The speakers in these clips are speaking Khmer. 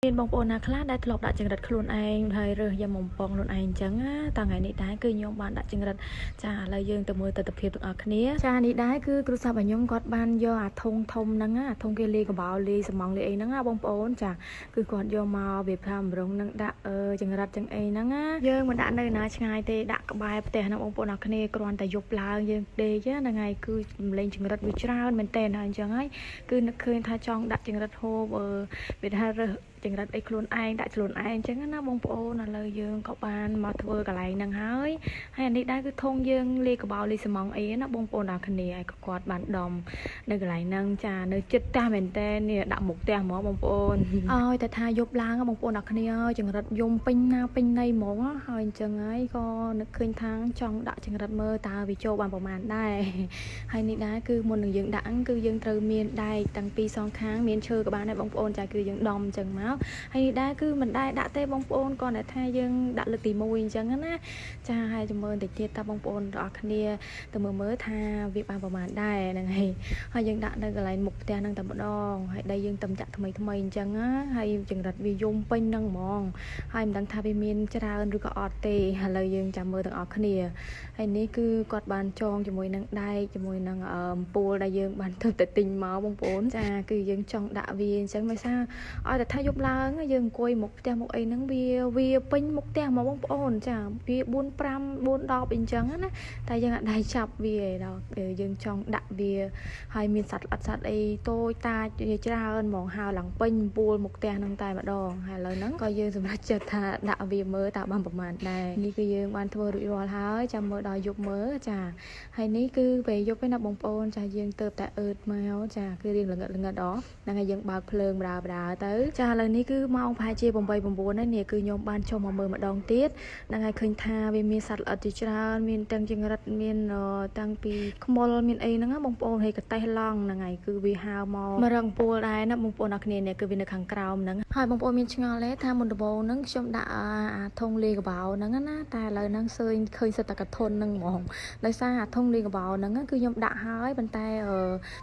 មានបងប្អូនណាខ្លះដែលធ្លាប់ដាក់ចង្រិតខ្លួនឯងហើយរើសយកមកបងខ្លួនឯងអញ្ចឹងតាថ្ងៃនេះដែរគឺខ្ញុំបានដាក់ចង្រិតចាឥឡូវយើងទៅមើលទស្សនវិជ្ជាទាំងអស់គ្នាចានេះដែរគឺគ្រូសាស្ត្ររបស់ខ្ញុំគាត់បានយកអាធុងធំហ្នឹងអាធុងគេលាយកបោលាយសំងលាយអីហ្នឹងណាបងប្អូនចាគឺគាត់យកមកវាផាមរងនឹងដាក់ចង្រិតចឹងអីហ្នឹងណាយើងមិនដាក់នៅណាឆ្ងាយទេដាក់ក្បែរផ្ទះហ្នឹងបងប្អូនអរគ្នាគ្រាន់តែយប់ឡើងយើងដេកហ្នឹងហើយគឺរំលែងចង្រិតវាច្រើនមែនតើហើយអញ្ចឹងហើយគឺនឹកឃើញថាចង់ដាក់ចង្រិតហូបវាថារើសចង្រិតអីខ្លួនឯងដាក់ខ្លួនឯងអញ្ចឹងណាបងប្អូនឥឡូវយើងក៏បានមកធ្វើកន្លែងហ្នឹងហើយអានេះដែរគឺធុងយើងលាយកបោលាយសំងអីណាបងប្អូនដល់គ្នាហើយក៏គាត់បានដំនៅកន្លែងហ្នឹងចានៅចិត្តផ្ទះមែនតើនេះដាក់មុខផ្ទះហ្មងបងប្អូនអើយតែថាយប់ឡើងបងប្អូនដល់គ្នាចង្រិតយំពេញណាពេញណីហ្មងហើយអញ្ចឹងហើយក៏នឹកឃើញថាចង់ដាក់ចង្រិតមើលតើវាចូលបានប្រហែលដែរហើយនេះដែរគឺមុននឹងយើងដាក់គឺយើងត្រូវមានដែកតាំងពីសងខាងមានឈើក៏បានដែរបងប្អូនចាគឺយើងដំអញ្ចឹងមកហើយនេះដែរគឺមិនដែរដាក់ទេបងប្អូនគាត់តែថាយើងដាក់លើកទី1អញ្ចឹងណាចាហើយចាំមើលតិចទៀតតើបងប្អូនទាំងអស់គ្នាទៅមើលថាវាបានប្រហែលដែរហ្នឹងហើយយើងដាក់នៅកន្លែងមុខផ្ទះហ្នឹងតែម្ដងហើយដីយើងតំចាក់ថ្មីអញ្ចឹងណាហើយចង្រិតវាយំពេញហ្នឹងហ្មងហើយមិនដឹងថាវាមានច្រើនឬក៏អត់ទេឥឡូវយើងចាំមើលទាំងអស់គ្នាហើយនេះគឺគាត់បានចងជាមួយនឹងដែកជាមួយនឹងអំពូលដែលយើងបានទៅតែទិញមកបងប្អូនចាគឺយើងចង់ដាក់វាអញ្ចឹងមិនថាឲ្យតែថាយប់ឡើងយើងអង្គុយមុខផ្ទះមុខអីហ្នឹងវាពេញមុខផ្ទះមកបងប្អូនចាវា4 5 4 10អីចឹងណាតែយើងអត់ដៃចាប់វាឯដល់យើងចង់ដាក់វាហើយមានសត្វល្អិតសត្វអីតូចតាចច្រើនហ្មងហើរឡើងពេញពួលមុខផ្ទះហ្នឹងតែម្ដងហើយឥឡូវហ្នឹងក៏យើងសម្រេចចិត្តថាដាក់វាមើលតើបានប្រហែលដែរនេះគឺយើងបានធ្វើរួចរាល់ហើយចាំមើលដល់យប់មើលចាហើយនេះគឺពេលយប់ឯណាបងប្អូនចាយើងទៅតែអឺតមកចាគឺរៀងល្ងិតដល់ហ្នឹងហើយយើងបើកភ្លើងបដាទៅចាឥឡូវនេះគឺម៉ោងប្រហែលជា8 9ហើយនេះគឺខ្ញុំបានចុះមកមើលម្ដងទៀតហ្នឹងហើយឃើញថាវាមានសត្វល្អិតជាច្រើនមានទាំងចង្រិតមានតាំងពីខ្មុលមានអីហ្នឹងណាបងប្អូនហើយកតេះឡង់ហ្នឹងហើយគឺវាហើមករឹងពួលដែរណាបងប្អូនអរគ្នានេះគឺវានៅខាងក្រោមហ្នឹងហើយបងប្អូនមានឆ្ងល់ទេថាមុនដំបូងហ្នឹងខ្ញុំដាក់អាធុងលាយកបោហ្នឹងណាតែឥឡូវហ្នឹងឃើញសិតតែកធន់ហ្នឹងហ្មងដោយសារអាធុងលាយកបោហ្នឹងគឺខ្ញុំដាក់ហើយប៉ុន្តែ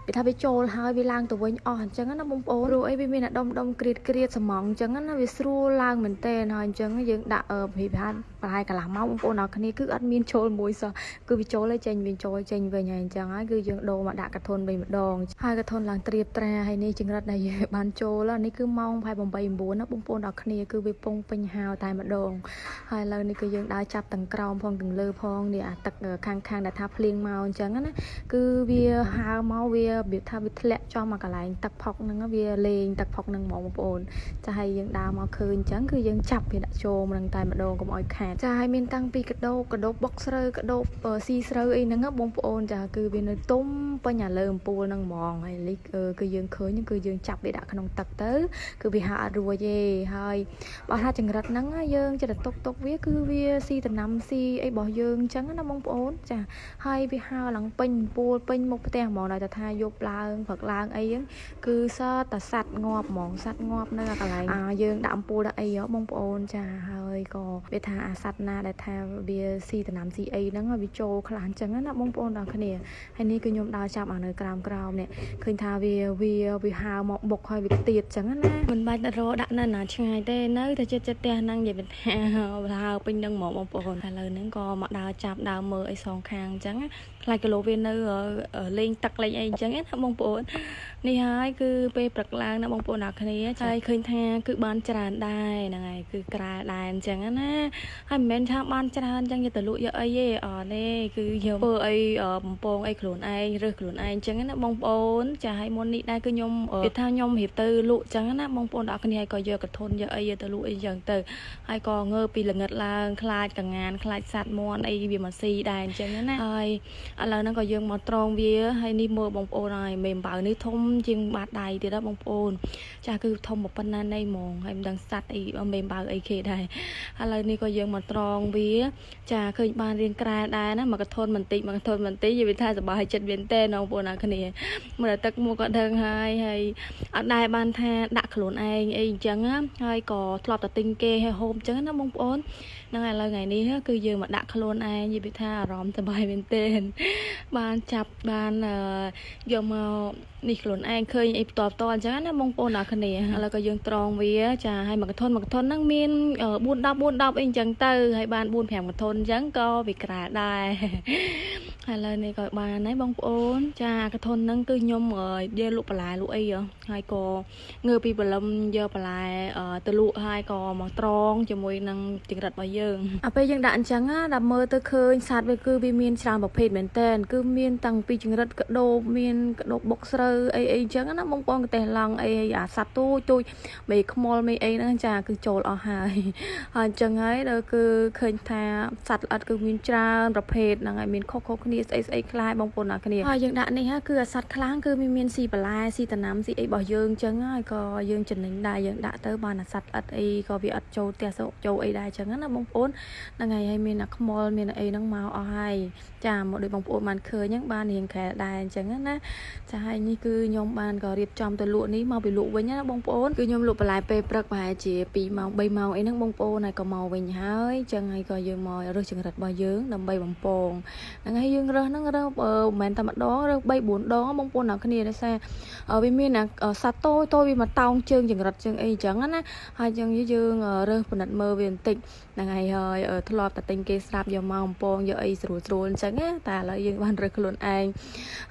វាថាវាចូលហើយវាឡើងទៅវិញអស់អញ្ចឹងណាបងប្អូនព្រោះអីវាមានអាដុំក្រៀតសំងអញ្ចឹងណាវាស្រួលឡើងមែនតើហើយអញ្ចឹងយើងដាក់ពីប្រហែលកន្លះម៉ោងបងប្អូនអរគ្នាគឺអត់មានចូលមួយសោះគឺវាចូលហើយចេញវិញចូលចេញវិញហើយអញ្ចឹងហើយគឺយើងដូរមកដាក់កធុនវិញម្ដងហើយកធុនឡើងត្រៀបត្រាហើយនេះចង្រិតដែលយើងបានចូលនេះគឺម៉ោង8 9ណាបងប្អូនអរគ្នាគឺវាពងពេញហាវតែម្ដងហើយឥឡូវនេះគឺយើងដើរចាប់ទាំងក្រោមផងទាំងលើផងនេះអាទឹកខាងដែលថាភ្លៀងមកអញ្ចឹងណាគឺវាហើមកវាថាវាធ្លាក់ចុះមកកន្លែងទឹកផុកហ្នឹងវាលេងទឹកផុកហ្នឹងហ្មងបងប្អូនចាហើយយើងដើរមកឃើញអញ្ចឹងគឺយើងចាប់វាដាក់ចូលនឹងតែម្ដងកុំឲ្យខាតចាហើយមានតាំងពីកដោបុកស្រូវកដោស៊ីស្រូវអីហ្នឹងបងប្អូនចាគឺវានៅទុំពេញអាលើអំពូលហ្នឹងហ្មងហើយលីកគឺយើងឃើញគឺយើងចាប់វាដាក់ក្នុងទឹកទៅគឺវាហើរអត់រួចទេហើយបើថាចង្រិតហ្នឹងយើងចិត្តទុកវាគឺវាស៊ីតំណាំស៊ីអីរបស់យើងអញ្ចឹងណាបងប្អូនចាហើយវាហើរឡើងពេញអំពូលពេញមុខផ្ទះហ្មងដល់ថាយប់ឡើងព្រឹកឡើងអីហ្នឹងគឺសតសัตว์ងាប់ហ្មងសัตว์ងាប់នៅកន្លែងយើងដាក់អំពូលដាក់អីបងប្អូនចាហើយក៏វាថាអាសត្វណាដែលថាវាស៊ីតំណាំស៊ីអីហ្នឹងវាចូលខ្លះអញ្ចឹងណាបងប្អូនដល់គ្នាហើយនេះគឺខ្ញុំដើរចាប់នៅក្រោមនេះឃើញថាវាហើរមកបុកហើយវាទៀតអញ្ចឹងណាមិនបាច់រកដាក់នៅណាឆ្ងាយទេនៅតែចិត្តផ្ទះហ្នឹងនិយាយថាហើរពេញហ្នឹងហ្មងបងប្អូនឥឡូវហ្នឹងក៏មកដើរចាប់ដើរមើលអីសងខាងអញ្ចឹងខ្លាចគីឡូវានៅលេងទឹកលេងអីអញ្ចឹងណាបងប្អូននេះហើយគឺពេលព្រឹកឡើងណាបងប្អូនដល់គ្នាហើយឃើញថាគឺបានច្រើនដែរហ្នឹងហើយគឺក្រាលដែរអញ្ចឹងណាហើយមិនមែនថាបានច្រើនអញ្ចឹងយកទៅលក់យកអីទេនេះគឺយកធ្វើអីបំពងអីខ្លួនឯងរើសខ្លួនឯងអញ្ចឹងណាបងប្អូនចាឲ្យមុននេះដែរគឺខ្ញុំនិយាយថាខ្ញុំរៀបទៅលក់អញ្ចឹងណាបងប្អូនដល់គ្នាហើយក៏យកកធុនយកអីយកទៅលក់អីអញ្ចឹងទៅហើយក៏ងើពីល្ងិតឡើងខ្លាចកងានខ្លាចសัตว์មន់អីវាមកស៊ីដែរអញ្ចឹងណាហើយឥឡូវហ្នឹងក៏យើងមកត្រងវាហើយនេះមើលបងប្អូនហើយមេអំបៅនេះធំជាងបាតដៃទៀតណាបងប្អូនចាគឺធំប៉ុណ្ណាណីហ្មងហើយមិនដឹងសัตว์អីមេអំបៅអីគេដែរឥឡូវនេះក៏យើងមកត្រងវាចាឃើញបានរៀងក្រាលដែរណាមកកធុនបន្តិចនិយាយថាសប្បាយចិត្តមែនតើបងប្អូនអ្នកគ្នាមើលទឹកមកក៏ដឹងហើយអត់ដែរបានថាដាក់ខ្លួនឯងអីអញ្ចឹងហើយក៏ធ្លាប់តែទិញគេឲ្យហូបអញ្ចឹងណាបងប្អូនហ្នឹងឥឡូវថ្ងៃនេះគឺយើងមកដាក់ខ្លួនឯងនិយាយថាអារម្មណ៍សប្បាយមែនតើបានចាប់បានយកមក នេះខ្លួនឯងឃើញអីផ្ទាល់អញ្ចឹងណាបងប្អូនអ្នកគ្នាឥឡូវក៏យើងត្រង់វាចាហើយមួយកធនហ្នឹងមាន410អីអញ្ចឹងទៅហើយបាន4-5កធនអញ្ចឹងក៏វាក្រាលដែរឥឡូវនេះក៏បានហើយបងប្អូនចាកធនហ្នឹងគឺខ្ញុំយកលក់បន្លែលក់អីហើយក៏ងើពីបលឹមយកបន្លែទៅលក់ហើយក៏មកត្រង់ជាមួយនឹងចង្រិតរបស់យើងពេលយើងដាក់អញ្ចឹងណាដល់មើលទៅឃើញសត្វវាគឺវាមានច្រើនប្រភេទមែនតើគឺមានតាំងពីចង្រិតកដោបមានកដោបបុកស្រូវអីអញ្ចឹងណាបងប្អូនកទេសឡង់អីអាសត្វទូចមេខ្មុលមេអីហ្នឹងចាគឺចូលអស់ហើយអញ្ចឹងហើយដល់គឺឃើញថាសត្វល្អិតគឺមានច្រើនប្រភេទហ្នឹងហើយមានខុសគ្នាស្អីខ្លះបងប្អូនអ្នកគ្នាហើយយើងដាក់នេះគឺអាសត្វខ្លាំងគឺមានស៊ីបន្លែស៊ីតំណាំស៊ីអីរបស់យើងអញ្ចឹងហើយក៏យើងចំណេញដែរយើងដាក់ទៅបានអាសត្វល្អិតអីក៏វាអត់ចូលផ្ទះចូលអីដែរអញ្ចឹងណាបងប្អូនហ្នឹងហើយមានអាខ្មុលមានអីហ្នឹងមកអស់ហើយចាមកដូចបងប្អូនបានឃើញហ្នឹងបានរៀងក្រែលដែរអញ្ចឹងណាចាហើយនេះគឺខ្ញុំបានក៏រៀបចំទៅលក់នេះមកពីលក់វិញណាបងប្អូនគឺខ្ញុំលក់បន្លែពេលព្រឹកប្រហែលជា2ម៉ោង3ម៉ោងអីហ្នឹងបងប្អូនហើយក៏មកវិញហើយអញ្ចឹងហើយក៏យើងមករើសចង្រិតរបស់យើងដើម្បីបំពងហ្នឹងហើយយើងរើសហ្នឹងរើសមិនមែនតែម្ដងរើស3-4ដងបងប្អូនអ្នកគ្នាដោយសារវាមានសត្វតូចវាមកតោងជើងចង្រិតជើងអីអញ្ចឹងណាហើយអញ្ចឹងយើងរើសពិនិត្យមើលវាបន្តិចហ្នឹងហើយធ្លាប់តែទិញគេស្រាប់យកមកបំពងយកអីស្រួលអញ្ចឹងណាតែឥឡូវយើងបានរើសខ្លួនឯង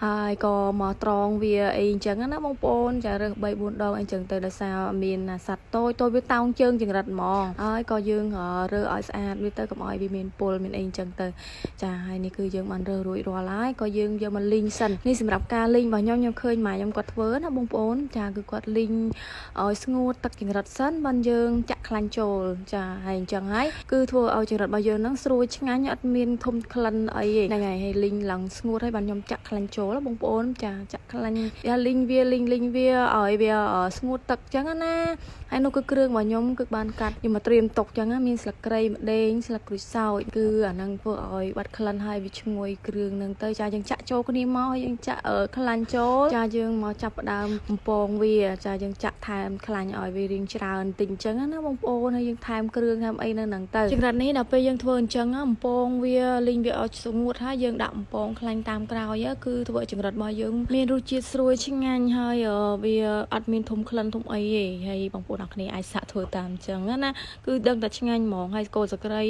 ហើយក៏មកត្រង់វាអីអញ្ចឹងណាបងប្អូនចារើស3-4ដងអីអញ្ចឹងទៅដោយសារមានសត្វតូចវាតោងជើងចង្រិតហ្មងហើយក៏យើងរើសឲ្យស្អាតវាទៅកុំឲ្យវាមានពុលមានអីអញ្ចឹងទៅចាហើយនេះគឺយើងបានរើសរួចរាល់ហើយក៏យើងយកមកលីងសិននេះសម្រាប់ការលីងរបស់ខ្ញុំឃើញម៉ែខ្ញុំគាត់ធ្វើណាបងប្អូនចាគឺគាត់លីងឲ្យស្ងួតទឹកចង្រិតសិនបានយើងចាក់ខ្លាញ់ចូលចាហើយអញ្ចឹងហើយគឺធ្វើឲ្យចង្រិតរបស់យើងហ្នឹងស្រួយឆ្ងាញ់អត់មានធំក្លិនអីទេហ្នឹងហើយលីងឡើងស្ងួតហើយបានខ្ញុំចាក់ខ្លាញ់ចូលបងប្អូនចាចាក់ខ្លាញ់លីងវាឲ្យវាស្ងួតទឹកអញ្ចឹងណាហើយនោះគឺគ្រឿងរបស់ខ្ញុំគឺបានកាត់ខ្ញុំមកត្រៀមទុកអញ្ចឹងមានស្លឹកគ្រៃម្ដេងស្លឹកក្រូចសើចគឺអាហ្នឹងធ្វើឲ្យបាត់ក្លិនហើយវាឈ្ងុយគ្រឿងហ្នឹងទៅចាយើងចាក់ចូលគ្នាមកហើយយើងចាក់ខ្លាញ់ចូលចាយើងមកចាប់ផ្ដើមបំពងវាចាយើងចាក់ថែមខ្លាញ់ឲ្យវារៀងច្រើនតិចអញ្ចឹងណាបងប្អូនហើយយើងថែមគ្រឿងថែមអីនៅហ្នឹងទៅចង្រិតនេះដល់ពេលយើងធ្វើអញ្ចឹងបំពងវាលីងវាឲ្យស្ងួតហើយយើងដាក់បំពងខ្លាញ់តាមក្រោយគឺធ្វើឲ្យចង្រិតរបស់យើងមានរសជាតិស្រួយឆ្ងាញ់ហើយវាអត់មានធំក្លិនធំអីទេហើយបងប្អូនអរគ្នាអាចសាក់ធ្វើតាមអញ្ចឹងណាគឺដឹងតែឆ្ងាញ់ហ្មងហើយគល់សក្រី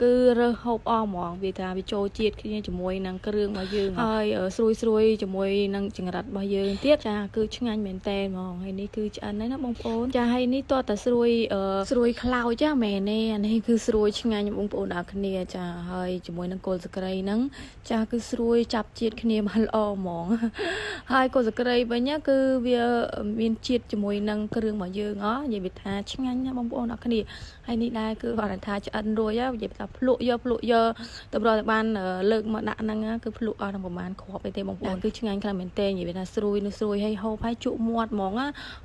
គឺរើសហូបអស់ហ្មងវាថាវាចូលជាតិគ្នាជាមួយនឹងគ្រឿងរបស់យើងហើយស្រួយជាមួយនឹងចង្រិតរបស់យើងទៀតចាគឺឆ្ងាញ់មែនតើហ្មងហើយនេះគឺឆ្អិនហើយណាបងប្អូនចាហើយនេះតោះតែស្រួយខ្លោចចាមែនទេអានេះគឺស្រួយឆ្ងាញ់បងប្អូនដល់គ្នាចាហើយជាមួយនឹងគល់សក្រីហ្នឹងចាគឺស្រួយចាប់ជាតិគ្នាបានល្អហ្មងហើយគល់សក្រីវិញគឺវាមានជាតិជាមួយនឹងគ្រឿងរបស់យើងនិយាយវាថាឆ្ងាញ់ណាបងប្អូនដល់គ្នាហើយនេះដែរគឺគាត់ថាឆ្អិនរួចនិយាយថាភ្លក់យកទៅប្រហែលតែបានលើកមកដាក់ហ្នឹងគឺភ្លក់អស់នឹងប្រហែលគ្រាប់អីទេបងប្អូនគឺឆ្ងាញ់ខ្លាំងមែនតើនិយាយថាស្រួយហើយហូបហើយជក់មាត់ហ្មង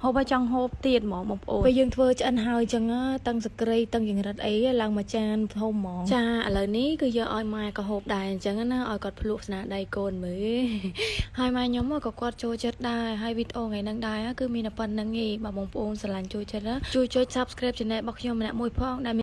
ហូបហើយចង់ហូបទៀតហ្មងបងប្អូនពេលយើងធ្វើឆ្អិនហើយអញ្ចឹងតឹងសក្រីតឹងចង្រិតអីឡើងមកចានធំហ្មងចាឥឡូវនេះគឺយកឲ្យម៉ែក៏ហូបដែរអញ្ចឹងណាឲ្យគាត់ភ្លក់ស្នាដៃកូនមើលហើយម៉ែខ្ញុំក៏គាត់ចូលចិត្តដែរហើយវីដេអូថ្ងៃហ្នឹងដែរគឺមានតែប៉ុណ្្នឹងឯងបងប្អូនស្រឡាញ់ចូលចិត្តជួយចុច Subscribe Channel របស់ខ្ញុំម្នាក់មួយផងដែល